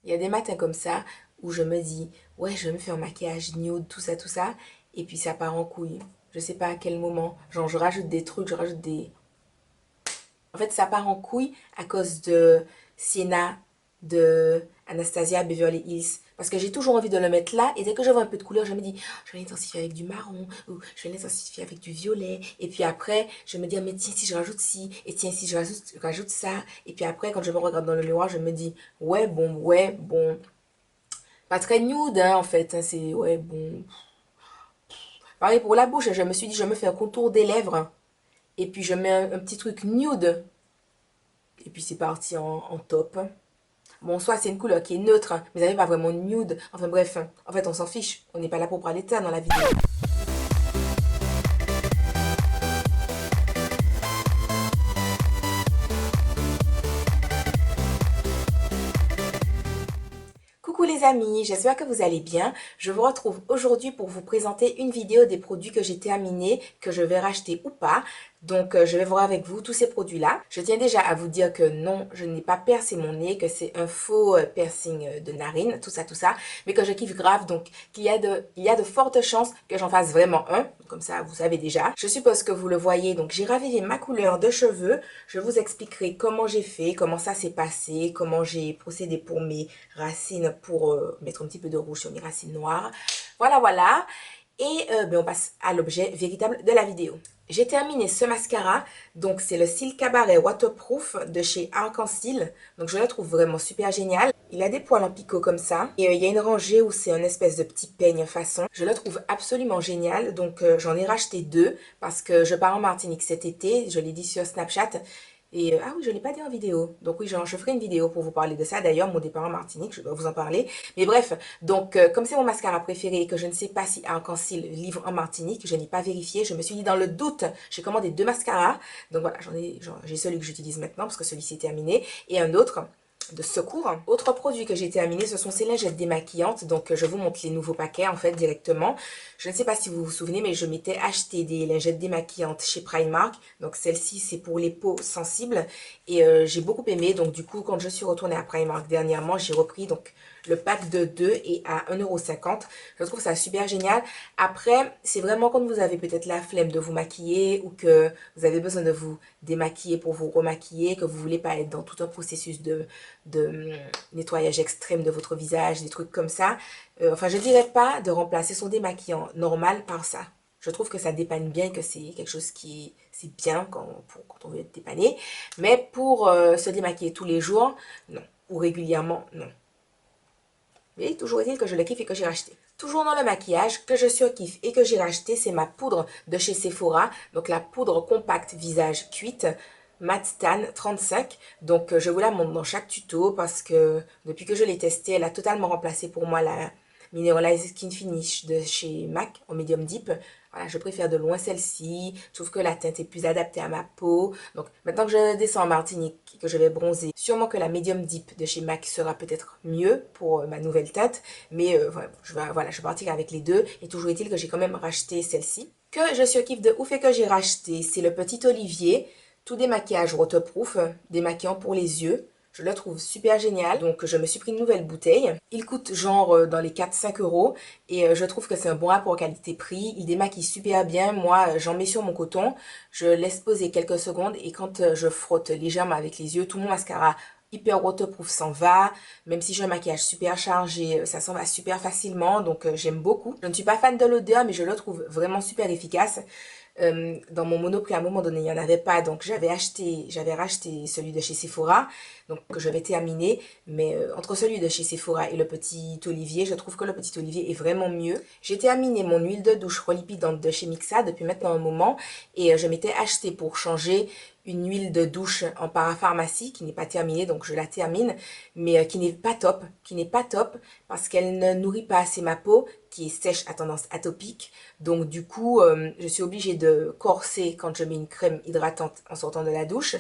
Il y a des matins comme ça où je me dis, ouais, je vais me faire un maquillage nude, tout ça, et puis ça part en couille. Je sais pas à quel moment. Genre, je rajoute des trucs, je rajoute des. En fait, ça part en couille à cause de Sienna, de Anastasia Beverly Hills. Parce que j'ai toujours envie de le mettre là, et dès que je vois un peu de couleur, je me dis, oh, je vais l'intensifier avec du marron, ou je vais l'intensifier avec du violet. Et puis après, je me dis, ah, mais tiens, si je rajoute ci, et tiens, si je rajoute ça. Et puis après, quand je me regarde dans le miroir, je me dis, ouais, bon. Pas très nude, hein, en fait, hein, c'est, ouais, bon. Pareil pour la bouche, je me suis dit, je me fais un contour des lèvres, et puis je mets un petit truc nude, et puis c'est parti en top. Bon, soit c'est une couleur qui est neutre, hein, mais elle n'est pas vraiment nude. Enfin bref, hein, en fait, on s'en fiche. On n'est pas là pour parler de ça dans la vidéo. Coucou les amis, j'espère que vous allez bien. Je vous retrouve aujourd'hui pour vous présenter une vidéo des produits que j'ai terminés, que je vais racheter ou pas. Donc je vais voir avec vous tous ces produits-là. Je tiens déjà à vous dire que non, je n'ai pas percé mon nez, que c'est un faux piercing de narine, tout ça, mais que je kiffe grave. Donc il y a de fortes chances que j'en fasse vraiment un. Comme ça, vous savez déjà. Je suppose que vous le voyez. Donc j'ai ravivé ma couleur de cheveux. Je vous expliquerai comment j'ai fait, comment ça s'est passé, comment j'ai procédé pour mes racines pour mettre un petit peu de rouge sur mes racines noires. Voilà. Et on passe à l'objet véritable de la vidéo. J'ai terminé ce mascara, donc c'est le Cils Cabaret Waterproof de chez Arc-en-Ciel. Donc je le trouve vraiment super génial. Il a des poils en picot comme ça. Et il y a une rangée où c'est un espèce de petit peigne façon. Je le trouve absolument génial. Donc j'en ai racheté deux parce que je pars en Martinique cet été. Je l'ai dit sur Snapchat. Et ah oui, je ne l'ai pas dit en vidéo. Donc oui, je ferai une vidéo pour vous parler de ça. D'ailleurs, mon départ en Martinique, je dois vous en parler. Mais bref, donc comme c'est mon mascara préféré et que je ne sais pas si Arc-en-Ciel livre en Martinique, je n'ai pas vérifié. Je me suis dit dans le doute, j'ai commandé deux mascaras. Donc voilà, j'ai celui que j'utilise maintenant parce que celui-ci est terminé. Et un autre de secours. Autre produit que j'ai terminé, ce sont ces lingettes démaquillantes. Donc, je vous montre les nouveaux paquets, en fait, directement. Je ne sais pas si vous vous souvenez, mais je m'étais acheté des lingettes démaquillantes chez Primark. Donc, celle-ci, c'est pour les peaux sensibles. Et j'ai beaucoup aimé. Donc, du coup, quand je suis retournée à Primark dernièrement, j'ai repris donc le pack de 2 et à 1,50 €. Je trouve ça super génial. Après, c'est vraiment quand vous avez peut-être la flemme de vous maquiller ou que vous avez besoin de vous démaquiller pour vous remaquiller, que vous voulez pas être dans tout un processus de nettoyage extrême de votre visage, des trucs comme ça. Enfin, je dirais pas de remplacer son démaquillant normal par ça. Je trouve que ça dépanne bien, que c'est quelque chose qui c'est bien quand on veut être dépanné. Mais pour se démaquiller tous les jours, non. Ou régulièrement, non. Mais toujours est-il que je le kiffe et que j'ai racheté. Toujours dans le maquillage, que je surkiffe et que j'ai racheté, c'est ma poudre de chez Sephora. Donc la poudre compacte visage cuite Matte Tan 35. Donc je vous la montre dans chaque tuto parce que depuis que je l'ai testée, elle a totalement remplacé pour moi la Mineralized Skin Finish de chez MAC en Medium Deep. Voilà, je préfère de loin celle-ci. Je trouve que la teinte est plus adaptée à ma peau. Donc maintenant que je descends en Martinique et que je vais bronzer, sûrement que la Medium Deep de chez MAC sera peut-être mieux pour ma nouvelle teinte. Mais voilà, je vais partir avec les deux. Et toujours est-il que j'ai quand même racheté celle-ci. Que je surkiffe de ouf et que j'ai racheté, c'est le Petit Olivier. Tout démaquillage waterproof, démaquillant pour les yeux. Je le trouve super génial. Donc, je me suis pris une nouvelle bouteille. Il coûte genre dans les 4-5 € et je trouve que c'est un bon rapport qualité-prix. Il démaquille super bien. Moi, j'en mets sur mon coton. Je laisse poser quelques secondes et quand je frotte légèrement avec les yeux, tout mon mascara hyper waterproof s'en va. Même si j'ai un maquillage super chargé, ça s'en va super facilement. Donc, j'aime beaucoup. Je ne suis pas fan de l'odeur, mais je le trouve vraiment super efficace. Dans mon Monoprix, à un moment donné, il n'y en avait pas, donc j'avais racheté celui de chez Sephora, donc que je vais terminer. Mais entre celui de chez Sephora et le Petit Olivier, je trouve que le Petit Olivier est vraiment mieux. J'ai terminé mon huile de douche relipidante de chez Mixa depuis maintenant un moment et je m'étais acheté pour changer une huile de douche en parapharmacie qui n'est pas terminée, donc je la termine, mais qui n'est pas top parce qu'elle ne nourrit pas assez ma peau qui est sèche à tendance atopique. Donc du coup, je suis obligée de corser quand je mets une crème hydratante en sortant de la douche.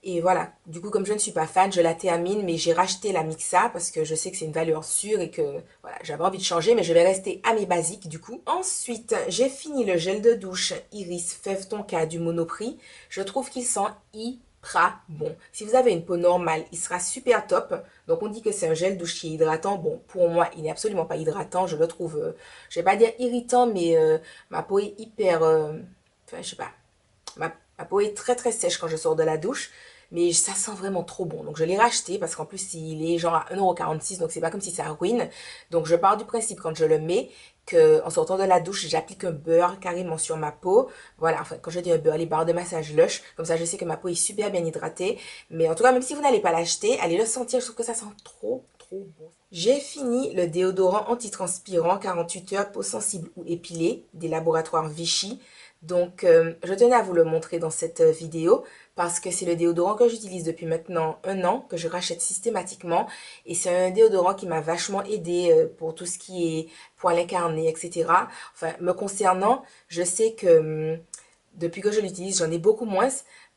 Et voilà, du coup, comme je ne suis pas fan, je la termine, mais j'ai racheté la Mixa parce que je sais que c'est une valeur sûre et que voilà, j'avais envie de changer, mais je vais rester à mes basiques du coup. Ensuite, j'ai fini le gel de douche Iris Fève Tonka du Monoprix. Je trouve qu'il sent hyper bon. Si vous avez une peau normale, il sera super top. Donc on dit que c'est un gel douche qui est hydratant. Bon, pour moi, il n'est absolument pas hydratant. Je le trouve, je vais pas dire irritant, mais ma peau est hyper, enfin je sais pas, ma peau est très très sèche quand je sors de la douche. Mais ça sent vraiment trop bon. Donc je l'ai racheté parce qu'en plus il est genre à 1,46 €. Donc c'est pas comme si ça ruine. Donc je pars du principe quand je le mets que en sortant de la douche, j'applique un beurre carrément sur ma peau. Voilà, enfin quand je dis un beurre, les barres de massage Lush. Comme ça je sais que ma peau est super bien hydratée. Mais en tout cas, même si vous n'allez pas l'acheter, allez le sentir. Je trouve que ça sent trop trop bon. J'ai fini le déodorant antitranspirant 48 heures peau sensible ou épilée des laboratoires Vichy. Donc, je tenais à vous le montrer dans cette vidéo parce que c'est le déodorant que j'utilise depuis maintenant 1 an, que je rachète systématiquement. Et c'est un déodorant qui m'a vachement aidé pour tout ce qui est poils incarnés, etc. Enfin, me concernant, je sais que depuis que je l'utilise, j'en ai beaucoup moins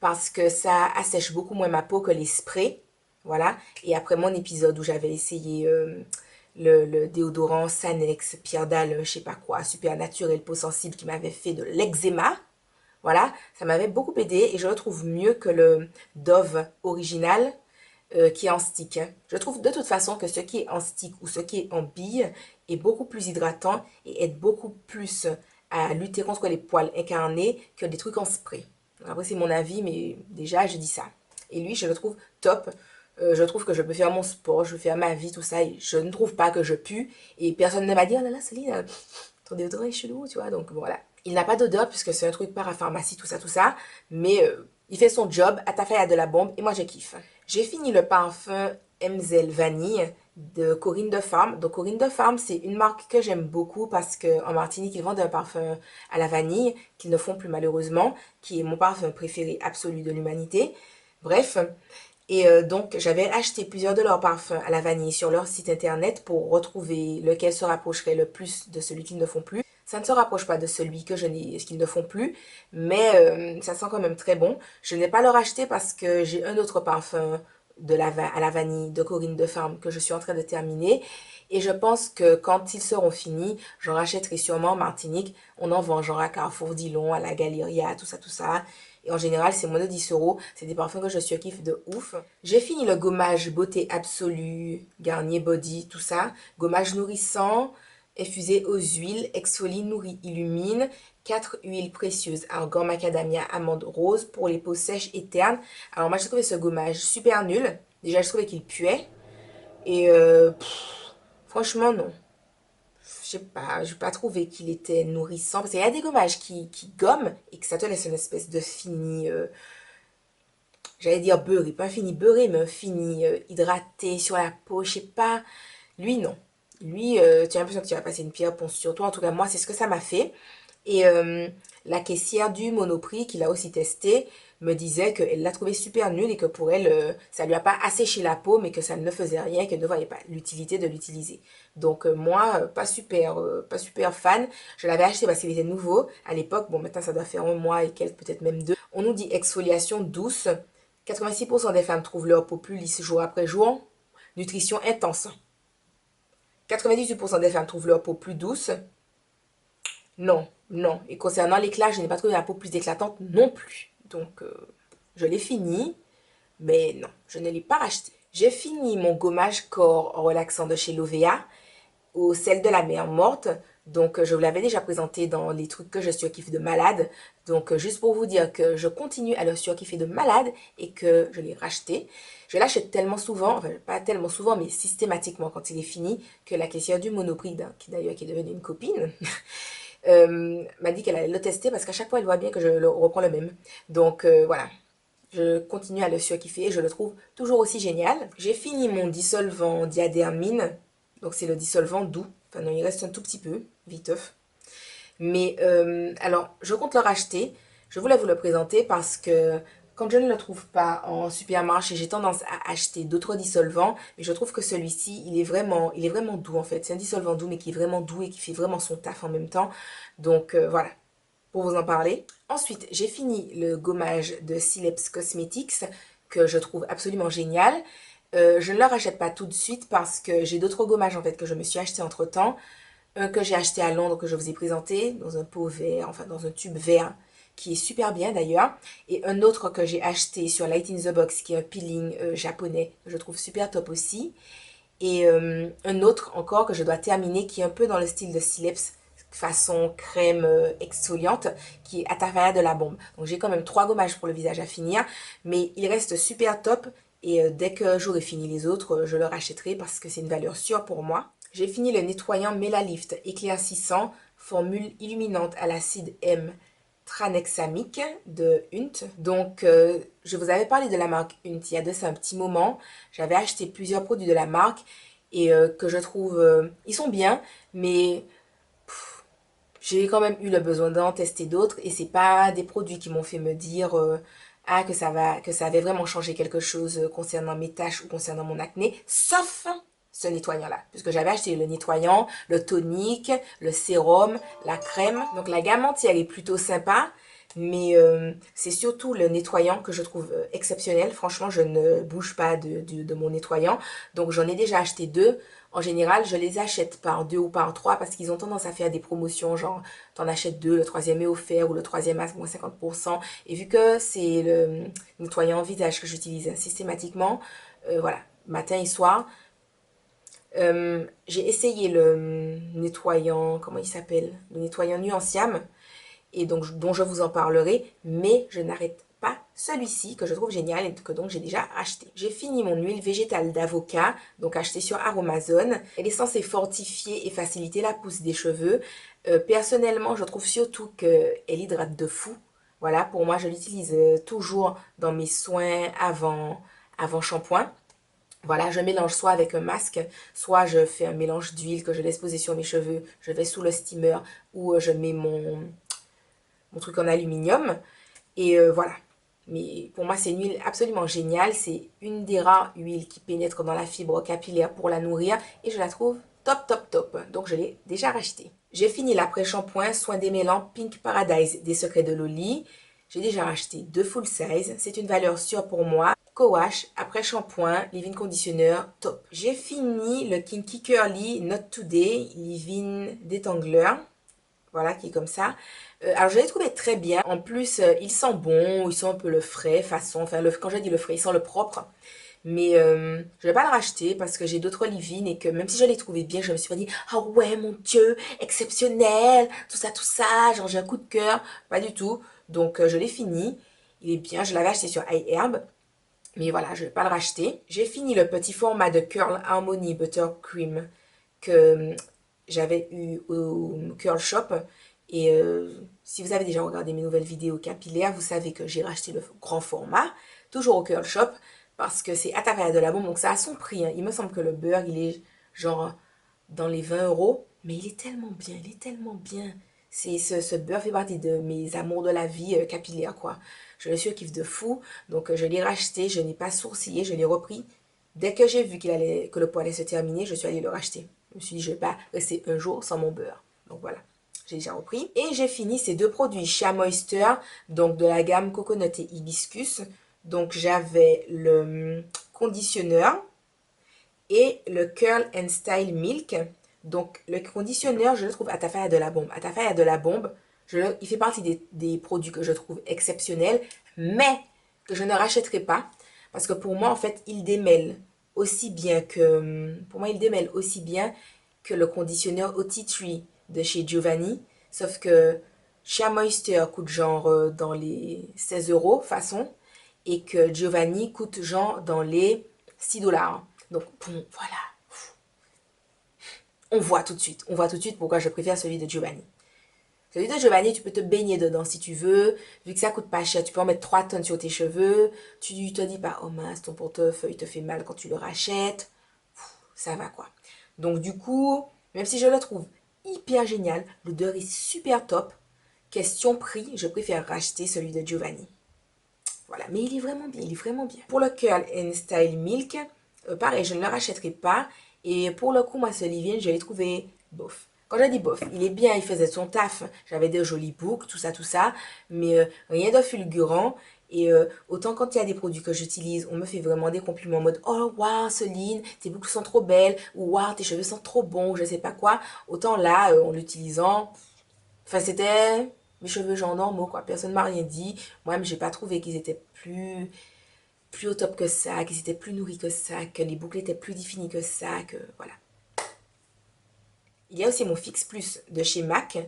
parce que ça assèche beaucoup moins ma peau que les sprays. Voilà. Et après mon épisode où j'avais essayé le déodorant Sanex, Pierre Dalle, je sais pas quoi, super naturel, peau sensible qui m'avait fait de l'eczéma. Voilà, ça m'avait beaucoup aidé et je le trouve mieux que le Dove original qui est en stick. Je trouve de toute façon que ce qui est en stick ou ce qui est en bille est beaucoup plus hydratant et aide beaucoup plus à lutter contre les poils incarnés que des trucs en spray. Après, c'est mon avis, mais déjà, je dis ça. Et lui, je le trouve top. Je trouve que je peux faire mon sport, je peux faire ma vie, tout ça. Et je ne trouve pas que je pue. Et personne ne m'a dit, oh là là, Céline, ton déodorant est chelou, tu vois. Donc voilà. Il n'a pas d'odeur puisque c'est un truc parapharmacie, tout ça, tout ça. Mais il fait son job, à ta faille à de la bombe et moi je kiffe. J'ai fini le parfum Mzel Vanille de Corinne de Farm. Donc Corinne de Farm, c'est une marque que j'aime beaucoup parce qu'en Martinique, ils vendent un parfum à la vanille qu'ils ne font plus malheureusement, qui est mon parfum préféré absolu de l'humanité. Bref, et donc j'avais acheté plusieurs de leurs parfums à la vanille sur leur site internet pour retrouver lequel se rapprocherait le plus de celui qu'ils ne font plus. Ça ne se rapproche pas de celui que je n'ai, ce qu'ils ne font plus, mais ça sent quand même très bon. Je n'ai pas leur acheté parce que j'ai un autre parfum à la vanille de Corinne de Farm que je suis en train de terminer. Et je pense que quand ils seront finis, j'en rachèterai sûrement en Martinique. On en vend genre à Carrefour Dillon, à la Galeria, tout ça, tout ça. Et en général, c'est moins de 10 euros. C'est des parfums que je suis kiffe de ouf. J'ai fini le gommage beauté absolue, Garnier Body, tout ça. Gommage nourrissant, infusé aux huiles, exfolie, nourrit, illumine. 4 huiles précieuses, argan, macadamia, amande rose pour les peaux sèches et ternes. Alors moi, j'ai trouvé ce gommage super nul. Déjà, je trouvais qu'il puait. Et franchement, non. Je sais pas, je n'ai pas trouvé qu'il était nourrissant. Parce qu'il y a des gommages qui gomment et que ça te laisse une espèce de fini, j'allais dire beurré, pas un fini beurré, mais un fini hydraté sur la peau, je sais pas. Lui, non. Lui, tu as l'impression que tu vas passer une pierre ponce sur toi. En tout cas, moi, c'est ce que ça m'a fait. Et la caissière du Monoprix, qui l'a aussi testé, me disait qu'elle l'a trouvé super nul et que pour elle, ça lui a pas asséché la peau, mais que ça ne faisait rien et qu'elle ne voyait pas l'utilité de l'utiliser. Donc moi, pas super fan. Je l'avais acheté parce qu'il était nouveau à l'époque. Bon, maintenant, ça doit faire 1 mois et quelques, peut-être même 2. On nous dit exfoliation douce. 86% des femmes trouvent leur peau plus lisse jour après jour. Nutrition intense. 98% des femmes trouvent leur peau plus douce. Non, non. Et concernant l'éclat, je n'ai pas trouvé la peau plus éclatante non plus. Donc, je l'ai fini, mais non, je ne l'ai pas racheté. J'ai fini mon gommage corps relaxant de chez Lovea au sel de la mer morte. Donc, je vous l'avais déjà présenté dans les trucs que je surkiffe de malade. Donc, juste pour vous dire que je continue à le surkiffer de malade et que je l'ai racheté. Je l'achète tellement souvent, enfin pas tellement souvent, mais systématiquement quand il est fini, que la caissière du Monoprix, qui d'ailleurs qui est devenue une copine, m'a dit qu'elle allait le tester parce qu'à chaque fois elle voit bien que je reprends le même. Donc voilà, je continue à le surkiffer et je le trouve toujours aussi génial. J'ai fini mon dissolvant diadérmine, donc c'est le dissolvant doux. Enfin non, il reste un tout petit peu, viteuf. Mais alors, je compte le racheter. Je voulais vous le présenter parce que quand je ne le trouve pas en supermarché, j'ai tendance à acheter d'autres dissolvants. Mais je trouve que celui-ci, il est vraiment doux en fait. C'est un dissolvant doux, mais qui est vraiment doux et qui fait vraiment son taf en même temps. Donc voilà, pour vous en parler. Ensuite, j'ai fini le gommage de Sileps Cosmetics que je trouve absolument génial. Je ne le rachète pas tout de suite parce que j'ai d'autres gommages en fait que je me suis acheté entre temps. Un que j'ai acheté à Londres que je vous ai présenté dans un pot vert, enfin dans un tube vert qui est super bien d'ailleurs. Et un autre que j'ai acheté sur Light in the Box, qui est un peeling japonais, que je trouve super top aussi. Et un autre encore que je dois terminer, qui est un peu dans le style de Sileps, façon crème exfoliante, qui est Atafaya de la Bombe. Donc j'ai quand même 3 gommages pour le visage à finir, mais il reste super top. Et dès que j'aurai fini les autres, je le rachèterai parce que c'est une valeur sûre pour moi. J'ai fini le nettoyant Melalift éclaircissant, formule illuminante à l'acide M tranexamique de Hunt. Donc, je vous avais parlé de la marque Hunt il y a de ça un petit moment. J'avais acheté plusieurs produits de la marque et que je trouve, ils sont bien, mais j'ai quand même eu le besoin d'en tester d'autres et c'est pas des produits qui m'ont fait me dire ah que ça avait vraiment changé quelque chose concernant mes taches ou concernant mon acné, sauf ce nettoyant-là, puisque j'avais acheté le nettoyant, le tonique, le sérum, la crème. Donc la gamme entière est plutôt sympa, mais c'est surtout le nettoyant que je trouve exceptionnel. Franchement, je ne bouge pas de mon nettoyant. Donc j'en ai déjà acheté deux. En général, je les achète par deux ou par trois parce qu'ils ont tendance à faire des promotions, genre t'en achètes deux, le troisième est offert ou le troisième à moins 50%. Et vu que c'est le nettoyant visage que j'utilise systématiquement, voilà, matin et soir, j'ai essayé le nettoyant, comment il s'appelle? Le nettoyant Nuanciam, et donc dont je vous en parlerai, mais je n'arrête pas celui-ci que je trouve génial et que donc j'ai déjà acheté. J'ai fini mon huile végétale d'avocat, donc achetée sur Aromazone. Elle est censée fortifier et faciliter la pousse des cheveux. Personnellement, je trouve surtout qu'elle hydrate de fou. Voilà, pour moi, je l'utilise toujours dans mes soins avant shampoing. Voilà, je mélange soit avec un masque, soit je fais un mélange d'huile que je laisse poser sur mes cheveux, je vais sous le steamer ou je mets mon truc en aluminium. Et voilà. Mais pour moi, c'est une huile absolument géniale. C'est une des rares huiles qui pénètre dans la fibre capillaire pour la nourrir. Et je la trouve top, top, top. Donc, je l'ai déjà rachetée. J'ai fini l'après-shampoing Soin démêlant Pink Paradise des Secrets de Loli. J'ai déjà racheté deux full size. C'est une valeur sûre pour moi. Co-wash, après-shampoing, leave-in conditioner, top. J'ai fini le Kinky Curly Not Today leave-in détangler. Voilà, qui est comme ça. Alors, je l'ai trouvé très bien. En plus, il sent bon, il sent un peu le frais, façon. Enfin, quand je dis le frais, il sent le propre. Mais je ne vais pas le racheter parce que j'ai d'autres leave-in et que même si je l'ai trouvé bien, je me suis pas dit, ah ouais, mon Dieu, exceptionnel, tout ça, genre j'ai un coup de cœur. Pas du tout. Donc, je l'ai fini. Il est bien. Je l'avais acheté sur iHerb. Mais voilà, je ne vais pas le racheter. J'ai fini le petit format de Curl Harmony Buttercream que j'avais eu au Curl Shop. Et si vous avez déjà regardé mes nouvelles vidéos capillaires, vous savez que j'ai racheté le grand format, toujours au Curl Shop, parce que c'est Atafaya de la Bombe, donc ça a son prix, hein. Il me semble que le beurre, il est genre dans les 20 euros, mais il est tellement bien, il est tellement bien. Ce beurre fait partie de mes amours de la vie capillaire, quoi. Je le surkiffe de fou, donc je l'ai racheté, je n'ai pas sourcillé, je l'ai repris. Dès que j'ai vu que le pot allait se terminer, je suis allée le racheter. Je me suis dit, je ne vais pas rester un jour sans mon beurre. Donc voilà, j'ai déjà repris. Et j'ai fini ces deux produits Shea Moisture, donc de la gamme Coconut et Hibiscus. Donc j'avais le conditionneur et le Curl and Style Milk. Donc le conditionneur, je le trouve Atafaya de la Bombe. Atafaya de la Bombe, il fait partie des produits que je trouve exceptionnels, mais que je ne rachèterai pas. Parce que pour moi, en fait, il démêle aussi bien que... Pour moi, il démêle aussi bien que le conditionneur OT Tree de chez Giovanni. Sauf que Shea Moisture coûte genre dans les 16 euros, façon. Et que Giovanni coûte genre dans les 6 dollars. Donc, bon, voilà. On voit tout de suite. On voit tout de suite pourquoi je préfère celui de Giovanni. Celui de Giovanni, tu peux te baigner dedans si tu veux. Vu que ça coûte pas cher, tu peux en mettre 3 tonnes sur tes cheveux. Tu te dis pas, oh mince, ton portefeuille te fait mal quand tu le rachètes. Ça va quoi. Donc du coup, même si je le trouve hyper génial, l'odeur est super top. Question prix, je préfère racheter celui de Giovanni. Voilà, mais il est vraiment bien, il est vraiment bien. Pour le Curl and Style Milk, pareil, je ne le rachèterai pas. Et pour le coup, moi, ce leave-in, je l'ai trouvé bof. Quand je dis bof, il est bien, il faisait son taf. J'avais des jolies boucles, tout ça. Mais rien de fulgurant. Et autant quand il y a des produits que j'utilise, on me fait vraiment des compliments en mode oh waouh Celine, tes boucles sont trop belles, ou waouh tes cheveux sont trop bons, ou je sais pas quoi. Autant là, en l'utilisant, enfin c'était mes cheveux genre normaux, quoi. Personne m'a rien dit. Moi-même, j'ai pas trouvé qu'ils étaient plus au top que ça, qu'ils étaient plus nourris que ça, que les boucles étaient plus définies que ça, que voilà. Il y a aussi mon Fix Plus de chez MAC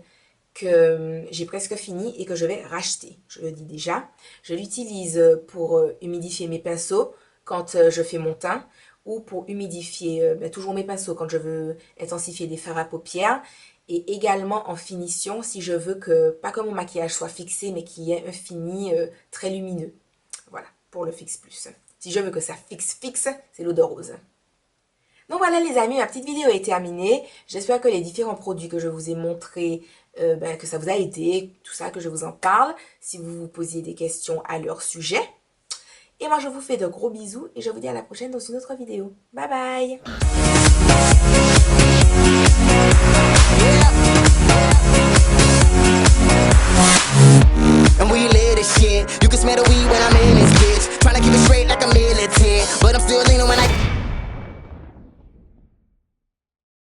que j'ai presque fini et que je vais racheter. Je le dis déjà. Je l'utilise pour humidifier mes pinceaux quand je fais mon teint ou pour humidifier toujours mes pinceaux quand je veux intensifier des fards à paupières et également en finition si je veux que, pas que mon maquillage soit fixé mais qu'il y ait un fini très lumineux. Voilà, pour le Fix Plus. Si je veux que ça fixe, c'est l'eau de rose. Donc voilà les amis, ma petite vidéo est terminée. J'espère que les différents produits que je vous ai montrés, que ça vous a aidé, tout ça, que je vous en parle. Si vous vous posiez des questions à leur sujet. Et moi je vous fais de gros bisous et je vous dis à la prochaine dans une autre vidéo. Bye bye!